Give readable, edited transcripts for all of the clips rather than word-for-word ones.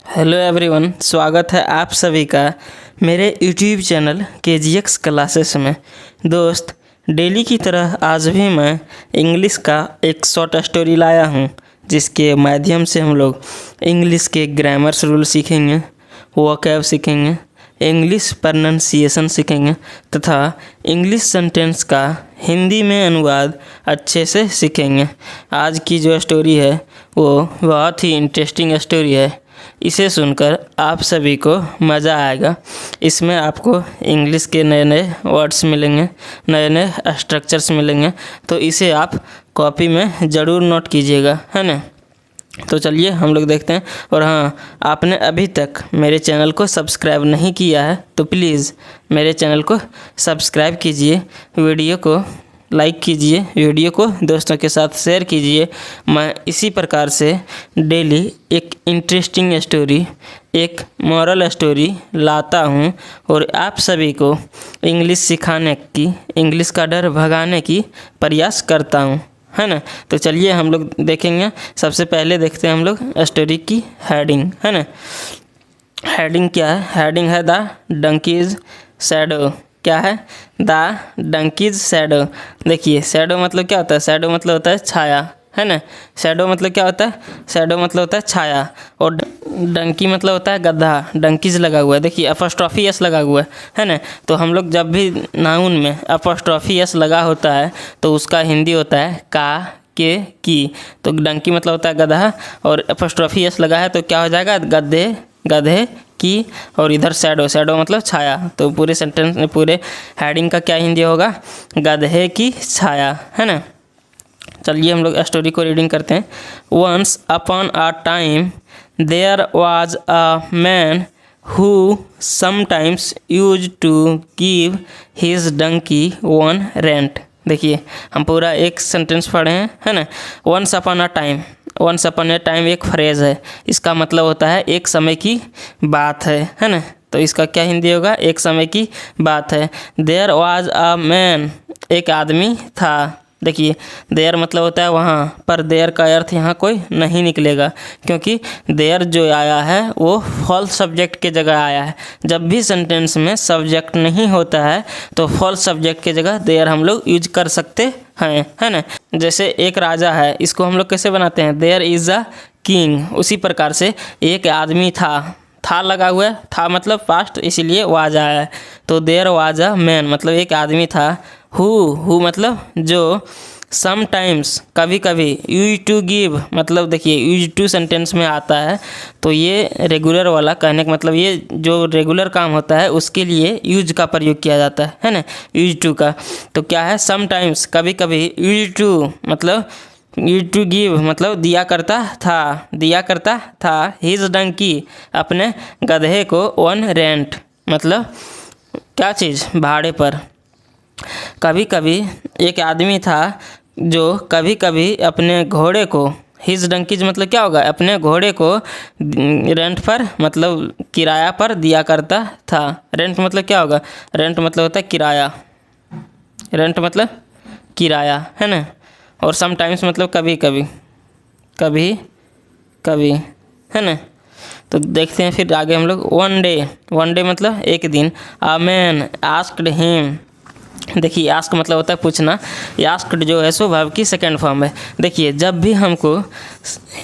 Hello everyone, स्वागत है आप सभी का मेरे यूट्यूब चैनल KGX क्लासेस में। दोस्त, डेली की तरह आज भी मैं इंग्लिश का एक शॉर्ट स्टोरी लाया हूँ, जिसके माध्यम से हम लोग इंग्लिश के ग्रामर्स रूल सीखेंगे, वोकैब सीखेंगे, इंग्लिश प्रोनाउंसिएशन सीखेंगे तथा इंग्लिश सेंटेंस का हिंदी में अनुवाद अच्छे से सीखेंगे। आज की जो स्टोरी है वो बहुत ही इंटरेस्टिंग स्टोरी है। इसे सुनकर आप सभी को मज़ा आएगा। इसमें आपको इंग्लिश के नए नए वर्ड्स मिलेंगे, नए नए स्ट्रक्चर्स मिलेंगे, तो इसे आप कॉपी में ज़रूर नोट कीजिएगा, है ना। तो चलिए हम लोग देखते हैं। और हाँ, आपने अभी तक मेरे चैनल को सब्सक्राइब नहीं किया है तो प्लीज़ मेरे चैनल को सब्सक्राइब कीजिए, वीडियो को लाइक कीजिए, वीडियो को दोस्तों के साथ शेयर कीजिए। मैं इसी प्रकार से डेली एक इंटरेस्टिंग स्टोरी, एक मॉरल स्टोरी लाता हूँ और आप सभी को इंग्लिश सिखाने की, इंग्लिश का डर भगाने की प्रयास करता हूँ, है ना। तो चलिए हम लोग देखेंगे। सबसे पहले देखते हैं हम लोग स्टोरी की हेडिंग, है ना। हेडिंग क्या है? हेडिंग है द डंकीज शैडो। क्या है? The donkey's shadow. देखिए, शैडो मतलब क्या होता है? शैडो मतलब होता है छाया, है ना। शैडो मतलब क्या होता है? शैडो मतलब होता है छाया। और डंकी मतलब होता है गधा। डंकीज लगा हुआ है, देखिए अपॉस्ट्रोफी एस लगा हुआ है ना। तो हम लोग जब भी नाउन में अपॉस्ट्रोफी एस लगा होता है तो उसका हिंदी होता है का, के, की। तो डंकी मतलब होता है गधा और अपॉस्ट्रोफी एस लगा है तो क्या हो जाएगा? गधे, गधे की। और इधर शैडो, शैडो मतलब छाया। तो पूरे सेंटेंस में, पूरे हेडिंग का क्या हिंदी होगा? गधे की छाया, है ना। चलिए हम लोग स्टोरी को रीडिंग करते हैं। Once upon a time there was a man who sometimes used to give his donkey one rent। देखिए, हम पूरा एक सेंटेंस पढ़े हैं, है ना। Once upon a time, once upon a time एक फ्रेज है। इसका मतलब होता है एक समय की बात है ना। तो इसका क्या हिंदी होगा? एक समय की बात है। देयर वाज अ मैन, एक आदमी था। देखिए, देयर मतलब होता है वहाँ, पर देयर का अर्थ यहाँ कोई नहीं निकलेगा, क्योंकि देयर जो आया है वो फॉल्स सब्जेक्ट के जगह आया है। जब भी सेंटेंस में सब्जेक्ट नहीं होता है तो फॉल्स सब्जेक्ट के जगह देयर हम लोग यूज कर सकते हैं, है ना। जैसे एक राजा है, इसको हम लोग कैसे बनाते हैं? There is a king. उसी प्रकार से एक आदमी था लगा हुआ है, था मतलब पास्ट, इसीलिए वाज आया है। तो देयर वाज अ मैन मतलब एक आदमी था। हु मतलब जो, समटाइम्स कभी कभी, यूज टू गिव मतलब देखिए यूज टू सेंटेंस में आता है तो ये रेगुलर वाला, कहने का मतलब ये जो रेगुलर काम होता है उसके लिए यूज का प्रयोग किया जाता है ना, यूज टू का। तो क्या है? समटाइम्स कभी कभी, यूज टू मतलब यूज टू गिव मतलब दिया करता था, दिया करता था। हिज डंकी अपने गधे को वन रेंट मतलब क्या चीज़? भाड़े पर। कभी कभी एक आदमी था जो कभी कभी अपने घोड़े को, हिज डंकीज मतलब क्या होगा? अपने घोड़े को रेंट पर मतलब किराया पर दिया करता था। रेंट मतलब क्या होगा? रेंट मतलब होता है किराया, रेंट मतलब किराया, है ना। और समटाइम्स मतलब कभी कभी, कभी कभी, है ना। तो देखते हैं फिर आगे हम लोग। वन डे, वन डे मतलब एक दिन। A man asked him. देखिए, आस्क मतलब होता है पूछना, आस्क्ड जो है सो वर्ब की सेकंड फॉर्म है। देखिए, जब भी हमको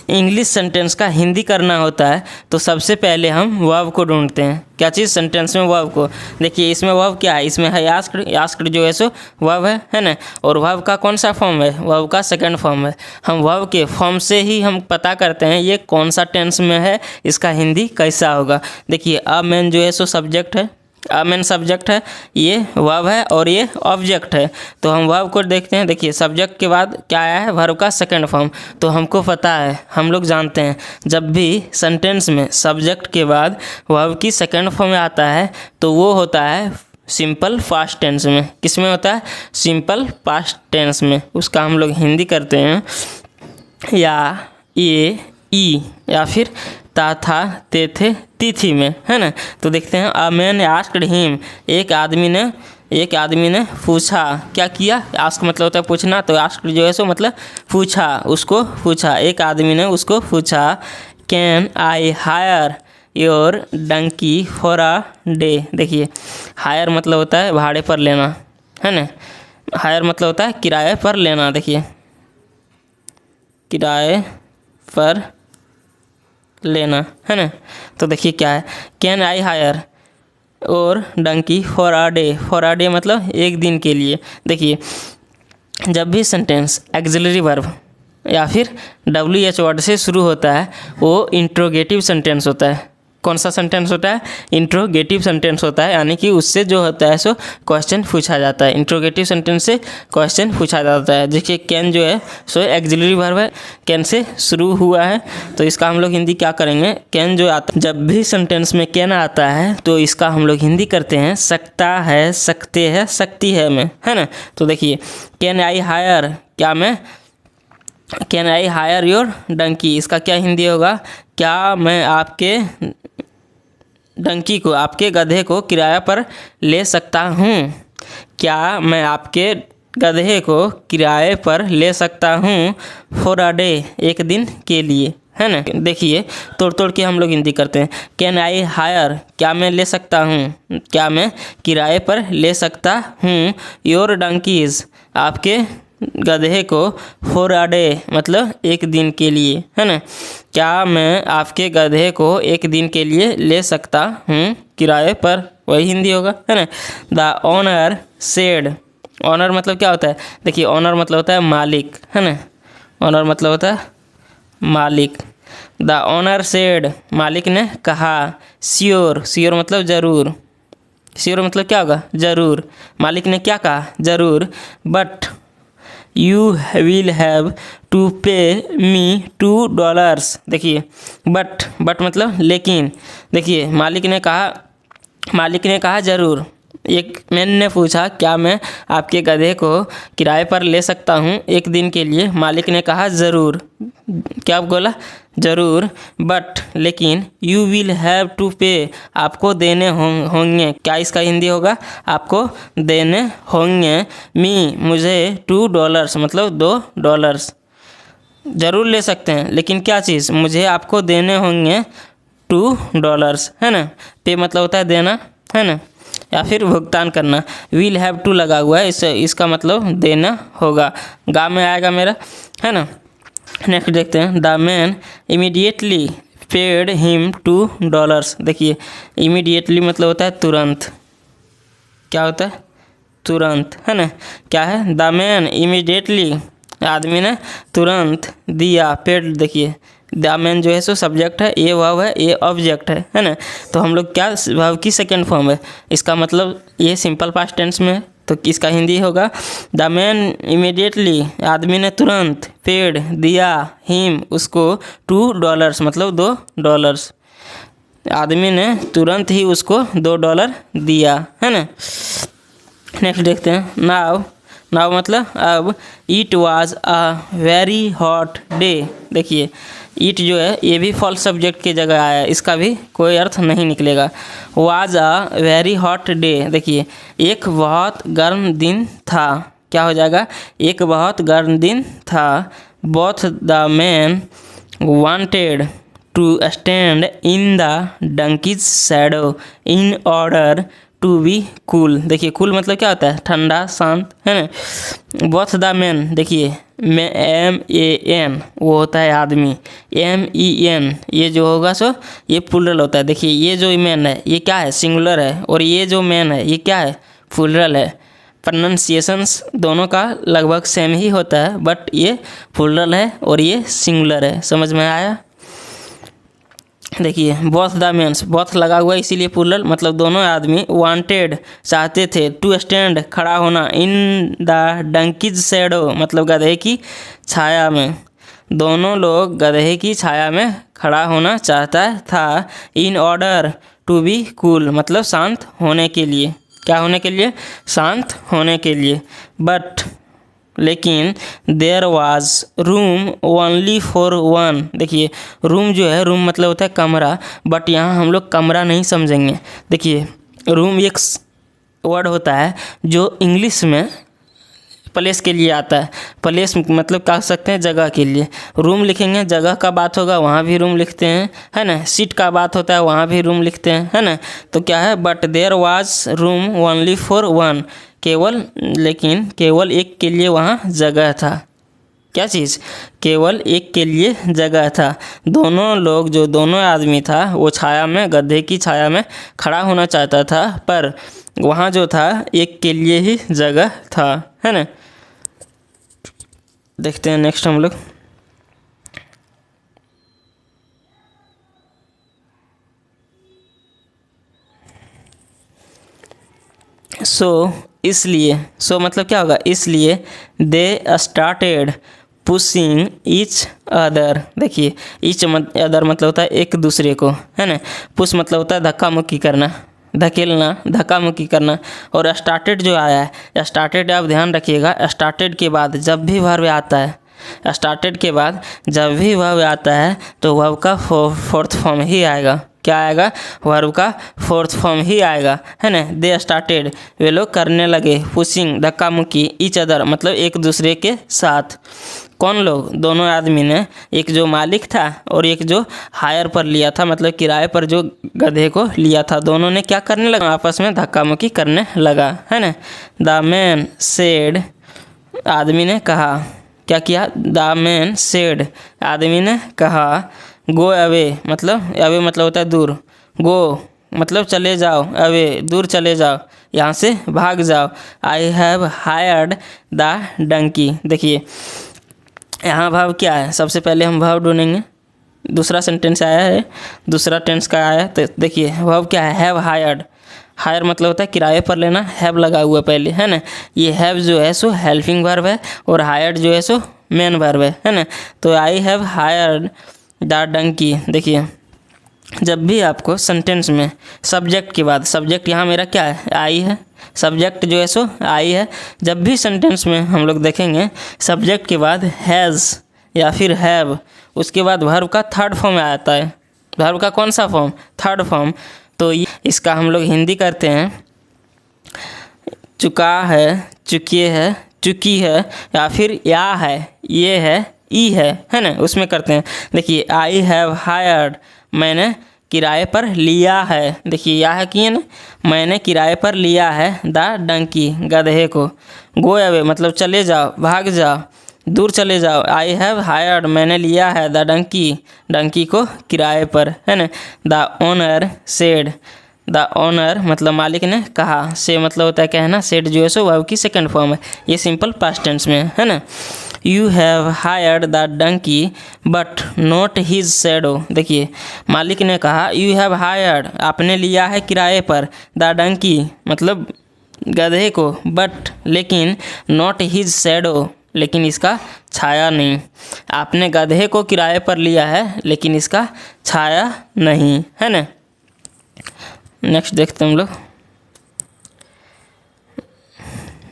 इंग्लिश सेंटेंस का हिंदी करना होता है तो सबसे पहले हम वर्ब को ढूंढते हैं। क्या चीज़? सेंटेंस में वर्ब को। देखिए, इसमें वर्ब क्या है? इसमें है आस्क्ड, आस्क्ड जो है सो वर्ब है ना। और वर्ब का कौन सा फॉर्म है? वर्ब का सेकंड फॉर्म है। हम वर्ब के फॉर्म से ही हम पता करते हैं ये कौन सा टेंस में है, इसका हिंदी कैसा होगा। देखिए, अ मैन जो है सो सब्जेक्ट है, अ मैन सब्जेक्ट है, ये वर्ब है और ये ऑब्जेक्ट है। तो हम वर्ब को देखते हैं। देखिए, सब्जेक्ट के बाद क्या आया है? वर्ब का सेकंड फॉर्म। तो हमको पता है, हम लोग जानते हैं, जब भी सेंटेंस में सब्जेक्ट के बाद वर्ब की सेकंड फॉर्म आता है तो वो होता है सिंपल पास्ट टेंस में। किस में होता है? सिंपल पास्ट टेंस में। उसका हम लोग हिंदी करते हैं या, ये, ई, या फिर ता, था, ते, थे, तिथि में, है ना। तो देखते हैं। अ मैन आस्क्ड हिम, एक आदमी ने पूछा। क्या किया? आस्क मतलब होता है पूछना, तो आस्क्ड जो है सो मतलब पूछा, उसको पूछा। एक आदमी ने उसको पूछा, can I hire your donkey for a day. देखिए हायर मतलब होता है भाड़े पर लेना, है ना। हायर मतलब होता है किराए पर लेना। देखिए किराए पर लेना, है ना। तो देखिए क्या है, can I hire our donkey for a day. For a day मतलब एक दिन के लिए। देखिए जब भी सेंटेंस एक्सिलरी वर्ब या फिर WH वर्ड से शुरू होता है वो इंट्रोगेटिव सेंटेंस होता है। कौन सा सेंटेंस होता है? इंट्रोगेटिव सेंटेंस होता है, यानी कि उससे जो होता है सो क्वेश्चन पूछा जाता है। इंट्रोगेटिव सेंटेंस से क्वेश्चन पूछा जाता है। देखिए कैन जो है सो एक्सिलरी वर्ब है, कैन से शुरू हुआ है, तो इसका हम लोग हिंदी क्या करेंगे? कैन जो आता, जब भी सेंटेंस में कैन आता है तो इसका हम लोग हिंदी करते हैं सकता है, सकते हैं, सकती है में, है ना। तो देखिए कैन आई हायर, क्या मैं can I hire your donkey, इसका क्या हिंदी होगा? क्या मैं आपके डंकी को, आपके गधे को किराया पर ले सकता हूँ? क्या मैं आपके गधे को किराए पर ले सकता हूँ? फॉर अ डे, एक दिन के लिए, है ना। देखिए तोड़ तोड़ के हम लोग हिंदी करते हैं। कैन आई हायर, क्या मैं ले सकता हूँ, क्या मैं किराए पर ले सकता हूँ योर डंकीज़, आपके गधे को फॉर अ डे मतलब एक दिन के लिए, है ना। क्या मैं आपके गधे को एक दिन के लिए ले सकता हूँ किराए पर, वही हिंदी होगा, है ना। द ओनर सेड, ओनर मतलब क्या होता है? देखिए ओनर मतलब होता है मालिक, है ना। ओनर मतलब होता है मालिक। द ओनर सेड, मालिक ने कहा। श्योर, श्योर मतलब ज़रूर, श्योर मतलब क्या होगा? ज़रूर। मालिक ने क्या कहा? ज़रूर। But you will have to pay me $2। देखिए बट मतलब लेकिन। देखिए मालिक ने कहा ज़रूर। एक मैन ने पूछा क्या मैं आपके गधे को किराए पर ले सकता हूँ एक दिन के लिए? मालिक ने कहा ज़रूर। क्या बोला? ज़रूर। बट लेकिन यू विल हैव टू पे, आपको देने होंगे। क्या इसका हिंदी होगा? आपको देने होंगे। मी, मुझे $2 मतलब $2। ज़रूर ले सकते हैं लेकिन क्या चीज़? मुझे आपको देने होंगे $2, है ना। पे मतलब होता है देना, है ना, या फिर भुगतान करना। विल हैव टू लगा हुआ है, इसका मतलब देना होगा। गा में आएगा मेरा, है ना। नेक्स्ट देखते हैं। The man immediately paid him $2। देखिए इमीडिएटली मतलब होता है तुरंत। क्या होता है? तुरंत, है ना। क्या है? द मैन इमीडिएटली, आदमी ने तुरंत दिया। पेड, देखिए द मैन जो है सो सब्जेक्ट है, ये वर्ब है, ये ऑब्जेक्ट है ना। तो हम लोग क्या वर्ब की सेकेंड फॉर्म है, इसका मतलब ये सिंपल पास्ट टेंस में है, तो इसका हिंदी होगा द मैन इमीडिएटली, आदमी ने तुरंत, पेड दिया, हिम उसको, $2 मतलब $2। आदमी ने तुरंत ही उसको $2 दिया, है ना। नेक्स्ट देखते हैं। नाउ मतलब अब। It was a very hot day. देखिए इट जो है ये भी फॉल्स सब्जेक्ट की जगह आया है, इसका भी कोई अर्थ नहीं निकलेगा। Was a very hot day, देखिए एक बहुत गर्म दिन था। क्या हो जाएगा? एक बहुत गर्म दिन था। Both the man wanted to stand in the donkey's shadow in order to be cool. देखिए कूल मतलब क्या होता है? ठंडा, शांत, है ना। बोथ द मैन, देखिए MAN वो होता है आदमी, MEN ये जो होगा सो ये प्लूरल होता है। देखिए ये जो मैन है ये क्या है? सिंगुलर है, और ये जो मैन है ये क्या है? प्लूरल है। प्रोनाउंसिएशंस दोनों का लगभग सेम ही होता है, बट ये प्लूरल है और ये सिंगुलर है। समझ में आया? देखिए बोथ द मेंस, बोथ लगा हुआ इसीलिए प्लूरल, मतलब दोनों आदमी। वांटेड चाहते थे, टू स्टैंड खड़ा होना, इन द डंकीज शैडो मतलब गधे की छाया में। दोनों लोग गधे की छाया में खड़ा होना चाहता था। In order to be cool मतलब शांत होने के लिए। क्या होने के लिए? शांत होने के लिए। बट लेकिन there was room only for one. देखिए रूम जो है, रूम मतलब होता है कमरा, बट यहाँ हम लोग कमरा नहीं समझेंगे। देखिए रूम एक वर्ड होता है जो इंग्लिश में प्लेस के लिए आता है। प्लेस मतलब कह सकते हैं जगह के लिए। रूम लिखेंगे जगह का बात होगा, वहाँ भी रूम लिखते हैं, है ना। सीट का बात होता है, वहाँ भी रूम लिखते हैं, है ना। तो क्या है, but there was room only for one, लेकिन केवल एक के लिए वहाँ जगह था। क्या चीज़, केवल एक के लिए जगह था। दोनों आदमी था वो छाया में, गड्ढे की छाया में खड़ा होना चाहता था, पर वहाँ जो था एक के लिए ही जगह था, है ना। देखते हैं नेक्स्ट हम लोग। इसलिए मतलब क्या होगा, इसलिए they started pushing each other. देखिए ईच अदर मतलब होता है एक दूसरे को, है ना। पुश मतलब होता है धक्का मुक्की करना, धकेलना, धक्का मुक्की करना। और स्टार्टेड जो आया है, स्टार्टेड आप ध्यान रखिएगा, स्टार्टेड के बाद जब भी वर्ब आता है, स्टार्टेड के बाद जब भी वर्ब आता है तो वर्ब का फोर्थ फॉर्म ही आएगा। क्या आएगा, वर्ब का फोर्थ फॉर्म ही आएगा, है ना। दे स्टार्टेड, वे लोग करने लगे, पुशिंग धक्का मुक्की, ईच अदर मतलब एक दूसरे के साथ। कौन लोग, दोनों आदमी ने, एक जो मालिक था और एक जो हायर पर लिया था, मतलब किराए पर जो गधे को लिया था, दोनों ने क्या करने लगा, आपस में धक्का मुक्की करने लगा, है ना। द मैन सेड, आदमी ने कहा, क्या किया, द मैन सेड, आदमी ने कहा, गो अवे मतलब होता है दूर, गो मतलब चले जाओ, अवे दूर चले जाओ, यहाँ से भाग जाओ। I have hired the donkey. देखिए यहाँ भाव क्या है, सबसे पहले हम भाव ढूंढेंगे। दूसरा सेंटेंस आया है, दूसरा टेंस का आया है, तो देखिए भाव क्या है, हैव हायर्ड। हायर मतलब होता है किराए पर लेना, हैव लगा हुआ पहले, है ना। ये हैव जो है सो हेल्पिंग वर्ब है और हायर्ड जो है सो मेन वर्ब है ना। तो I have hired the donkey. देखिए जब भी आपको सेंटेंस में सब्जेक्ट के बाद, सब्जेक्ट यहाँ मेरा क्या है, आई है, सब्जेक्ट जो है सो आई है। जब भी सेंटेंस में हम लोग देखेंगे सब्जेक्ट के बाद हैज़ या फिर हैव, उसके बाद वर्ब का थर्ड फॉर्म आता है। वर्ब का कौन सा फॉर्म, थर्ड फॉर्म। तो इसका हम लोग हिंदी करते हैं, चुका है, चुकिए है, चुकी है, या फिर या है, ये है, ई है ना, उसमें करते हैं। देखिए आई हैव हायर्ड, मैंने किराए पर लिया है। देखिए या है किए ना, मैंने किराए पर लिया है द डंकी, गधे को। गो अवे मतलब चले जाओ, भाग जाओ, दूर चले जाओ। आई हैव हायर्ड मैंने लिया है द डंकी, डंकी को किराए पर, है ना। The owner said, the owner मतलब मालिक ने कहा, से मतलब होता है कहना, सेड जो है सो वर्ब की सेकंड फॉर्म है, ये सिंपल पास्ट टेंस में है ना। You have hired the donkey but not his shadow. देखिए मालिक ने कहा यू हैव हायर्ड, आपने लिया है किराए पर, द डंकी मतलब गधे को, बट लेकिन नॉट हिज शैडो, लेकिन इसका छाया नहीं। आपने गधे को किराए पर लिया है लेकिन इसका छाया नहीं, है ना। नेक्स्ट देखते हैं हम लोग,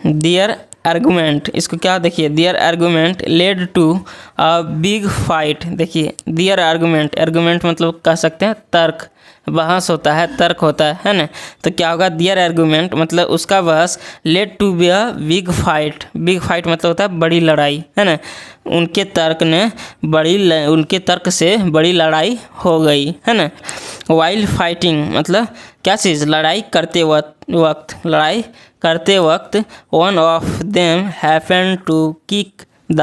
दियर आर्गूमेंट। इसको क्या, देखिए their argument led to a big fight. देखिए दियर आर्गूमेंट, आर्गूमेंट मतलब कह सकते हैं तर्क, बहस होता है, तर्क होता है ना। तो क्या होगा, दियर आर्गूमेंट मतलब उसका बहस, led to be a big fight. Big fight मतलब होता है बड़ी लड़ाई, है ना। उनके तर्क से बड़ी लड़ाई हो गई, है ना। वाइल फाइटिंग मतलब क्या चीज़, लड़ाई करते वक्त one of them happen to kick the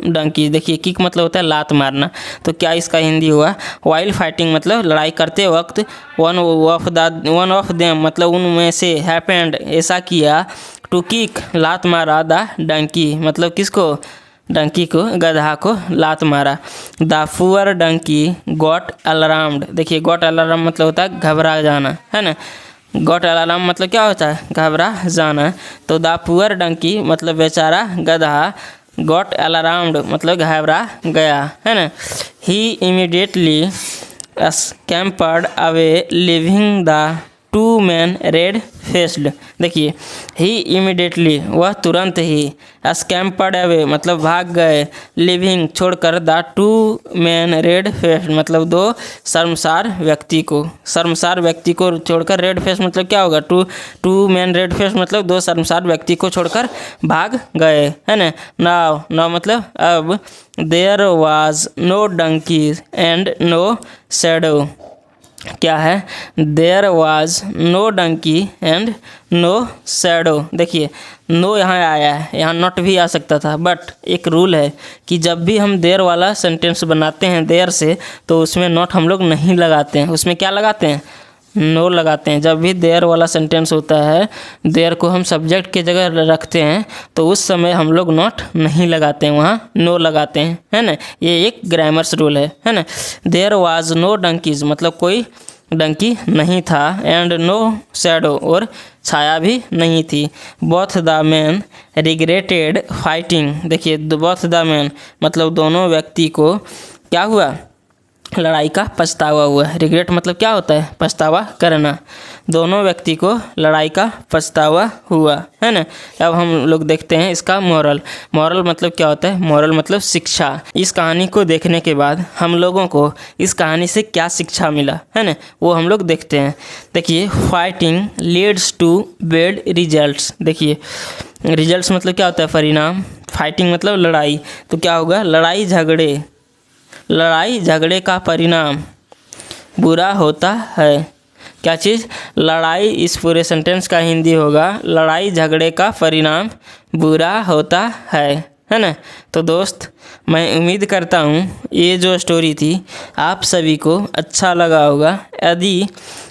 donkey. देखिए किक मतलब होता है लात मारना, तो क्या इसका हिंदी हुआ, वाइल फाइटिंग मतलब लड़ाई करते वक्त, वन ऑफ देम मतलब उनमें से हैपेंड ऐसा किया, टू किक लात मारा, द डंकी मतलब किसको, डंकी को, गधा को लात मारा। The poor donkey got alarmed. देखिए गॉट अलार्म मतलब होता है घबरा जाना, है ना। गॉट अलार्म मतलब क्या होता है, घबरा जाना। तो द पुअर डंकी मतलब बेचारा गधा, गॉट अलार्म्ड मतलब घबरा गया, है ना। He immediately scampered away leaving the two men red faced. देखिए ही इमीडिएटली, वह तुरंत ही, स्कैम्पर्ड अवे मतलब भाग गए, लिविंग छोड़कर, the two men red faced मतलब दो शर्मसार व्यक्ति को, शर्मसार व्यक्ति को छोड़कर, रेड फेस मतलब क्या होगा, टू मैन रेड फेस मतलब दो शर्मसार व्यक्ति को छोड़कर भाग गए, है ना। नाउ मतलब अब, there was no donkeys and no shadow, क्या है, there was no donkey and no shadow. देखिए नो यहाँ आया है, यहाँ नॉट भी आ सकता था, बट एक रूल है कि जब भी हम देयर वाला सेंटेंस बनाते हैं देयर से, तो उसमें नॉट हम लोग नहीं लगाते हैं, उसमें क्या लगाते हैं, नो लगाते हैं। जब भी देयर वाला सेंटेंस होता है, देयर को हम सब्जेक्ट की जगह रखते हैं, तो उस समय हम लोग नॉट नहीं लगाते हैं, वहाँ नो लगाते हैं, है ना। ये एक ग्रामर्स रूल है ना। देयर वाज नो डंकीज मतलब कोई डंकी नहीं था, एंड नो शैडो और छाया भी नहीं थी। Both the man regretted fighting. देखिए बोथ द मैन मतलब दोनों व्यक्ति को क्या हुआ, लड़ाई का पछतावा हुआ। रिग्रेट मतलब क्या होता है, पछतावा करना। दोनों व्यक्ति को लड़ाई का पछतावा हुआ, है ना। अब हम लोग देखते हैं इसका मॉरल। मॉरल मतलब क्या होता है, मॉरल मतलब शिक्षा। इस कहानी को देखने के बाद हम लोगों को इस कहानी से क्या शिक्षा मिला, है ना, वो हम लोग देखते हैं। देखिए fighting leads to bad results. देखिए रिजल्ट्स मतलब क्या होता है, परिणाम। फाइटिंग मतलब लड़ाई, तो क्या होगा, लड़ाई झगड़े का परिणाम बुरा होता है। क्या चीज़, लड़ाई, इस पूरे सेंटेंस का हिंदी होगा, लड़ाई झगड़े का परिणाम बुरा होता है ना। तो दोस्त मैं उम्मीद करता हूँ ये जो स्टोरी थी आप सभी को अच्छा लगा होगा। यदि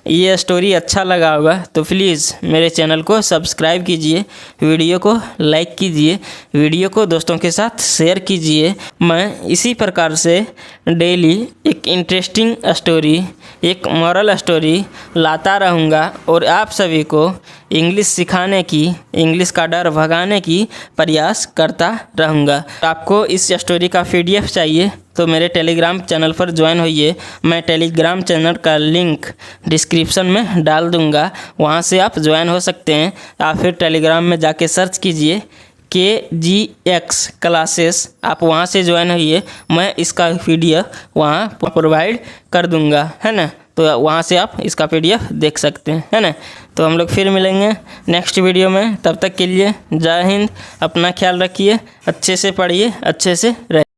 ये स्टोरी अच्छा लगा होगा तो प्लीज़ मेरे चैनल को सब्सक्राइब कीजिए, वीडियो को लाइक कीजिए, वीडियो को दोस्तों के साथ शेयर कीजिए। मैं इसी प्रकार से डेली एक इंटरेस्टिंग स्टोरी, एक मॉरल स्टोरी लाता रहूँगा और आप सभी को इंग्लिश सिखाने की, इंग्लिश का डर भगाने की प्रयास करता रहूँगा। आपको इस स्टोरी का PDF चाहिए तो मेरे टेलीग्राम चैनल पर ज्वाइन होइए। मैं टेलीग्राम चैनल का लिंक डिस्क्रिप्शन में डाल दूंगा, वहां से आप ज्वाइन हो सकते हैं। या फिर टेलीग्राम में जाके सर्च कीजिए KGX क्लासेस, आप वहां से ज्वाइन होइए। मैं इसका PDF वहां प्रोवाइड कर दूंगा, है ना। तो वहाँ से आप इसका PDF देख सकते हैं, है ना। तो हम लोग फिर मिलेंगे नेक्स्ट वीडियो में, तब तक के लिए जय हिंद। अपना ख्याल रखिए, अच्छे से पढ़िए, अच्छे से रहिए।